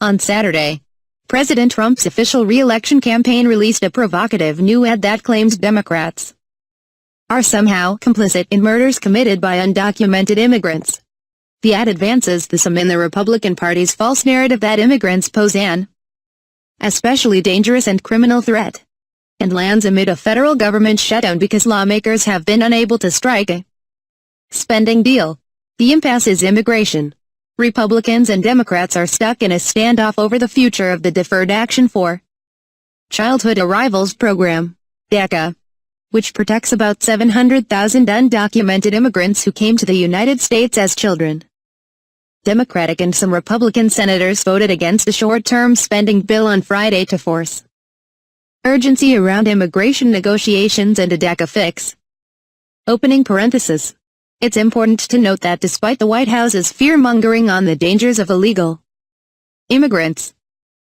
On Saturday, President Trump's official re-election campaign released a provocative new ad that claims Democrats are somehow complicit in murders committed by undocumented immigrants. The ad advances the sum in the Republican Party's false narrative that immigrants pose an especially dangerous and criminal threat, and lands amid a federal government shutdown because lawmakers have been unable to strike a spending deal. The impasse is immigration. Republicans and Democrats are stuck in a standoff over the future of the Deferred Action for Childhood Arrivals program, DACA, which protects about 700,000 undocumented immigrants who came to the United States as children. Democratic and some Republican senators voted against the short-term spending bill on Friday to force urgency around immigration negotiations and a DACA fix. Opening parenthesis. It's important to note that despite the White House's fear-mongering on the dangers of illegal immigrants,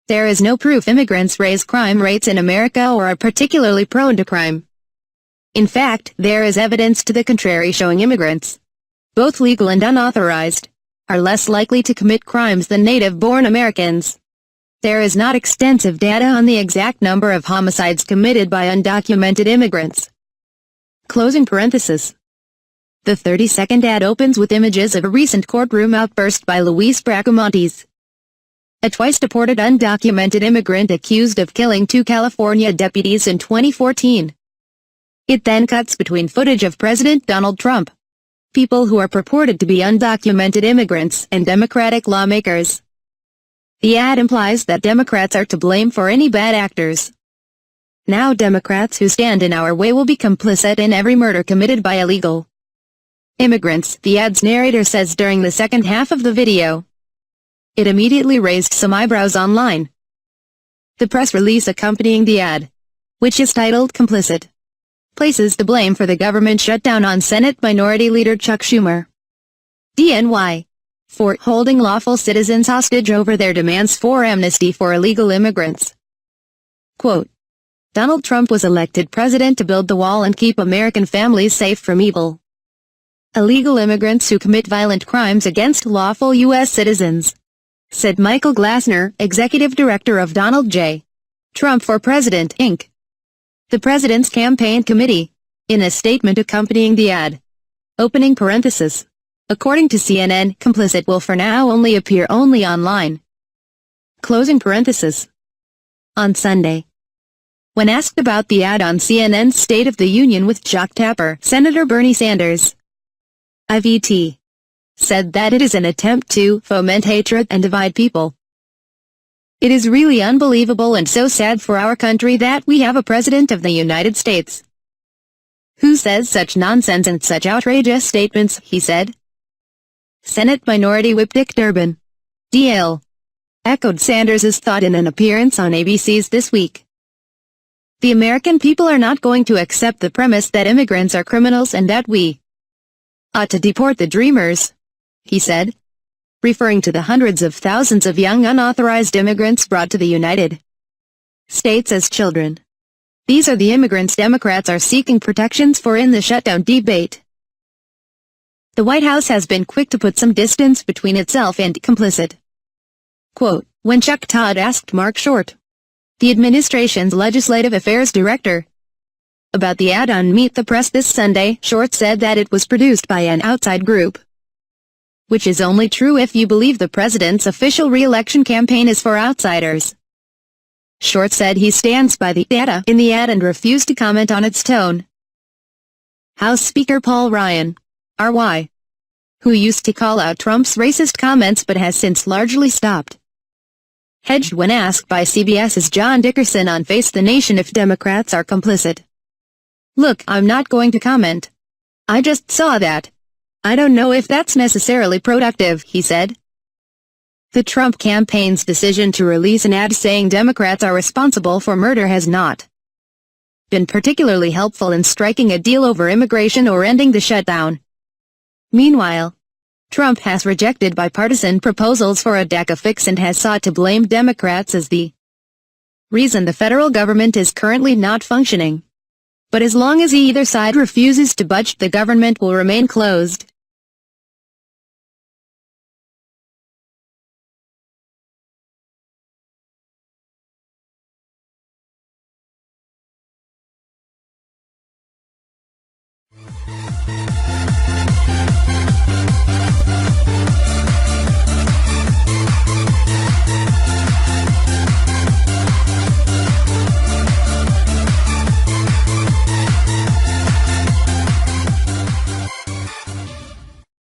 there is no proof immigrants raise crime rates in America or are particularly prone to crime. In fact, there is evidence to the contrary showing immigrants, both legal and unauthorized, are less likely to commit crimes than native-born Americans. There is not extensive data on the exact number of homicides committed by undocumented immigrants. Closing parenthesis. The 30-second ad opens with images of a recent courtroom outburst by Luis Bracamontes, a twice-deported undocumented immigrant accused of killing 2 California deputies in 2014. It then cuts between footage of President Donald Trump, people who are purported to be undocumented immigrants, and Democratic lawmakers. The ad implies that Democrats are to blame for any bad actors. Now Democrats who stand in our way will be complicit in every murder committed by illegal immigrants, the ad's narrator says during the second half of the video. It immediately raised some eyebrows online. The press release accompanying the ad, which is titled Complicit, places the blame for the government shutdown on Senate Minority Leader Chuck Schumer, DNY, for holding lawful citizens hostage over their demands for amnesty for illegal immigrants. Quote, Donald Trump was elected president to build the wall and keep American families safe from evil illegal immigrants who commit violent crimes against lawful U.S. citizens, said Michael Glassner, executive director of Donald J. Trump for President, Inc., the president's campaign committee, in a statement accompanying the ad. Opening parenthesis. According to CNN, complicit will for now only appear online. Closing parenthesis. On Sunday, when asked about the ad on CNN's State of the Union with Chuck Tapper, Senator Bernie Sanders, IVT, said that it is an attempt to foment hatred and divide people. It is really unbelievable and so sad for our country that we have a president of the United States who says such nonsense and such outrageous statements, he said. Senate Minority Whip Dick Durbin, DL, echoed Sanders' thought in an appearance on ABC's This Week. The American people are not going to accept the premise that immigrants are criminals and that we ought to deport the dreamers, he said, referring to the hundreds of thousands of young unauthorized immigrants brought to the United States as children. These are the immigrants Democrats are seeking protections for in the shutdown debate. The White House has been quick to put some distance between itself and complicit. Quote, when Chuck Todd asked Mark Short, the administration's legislative affairs director, about the ad on Meet the Press this Sunday, Short said that it was produced by an outside group, which is only true if you believe the president's official re-election campaign is for outsiders. Short said he stands by the data in the ad and refused to comment on its tone. House Speaker Paul Ryan, RY, who used to call out Trump's racist comments but has since largely stopped, hedged when asked by CBS's John Dickerson on Face the Nation if Democrats are complicit. Look, I'm not going to comment. I just saw that. I don't know if that's necessarily productive, he said. The Trump campaign's decision to release an ad saying Democrats are responsible for murder has not been particularly helpful in striking a deal over immigration or ending the shutdown. Meanwhile, Trump has rejected bipartisan proposals for a DACA fix and has sought to blame Democrats as the reason the federal government is currently not functioning. But as long as either side refuses to budge, the government will remain closed.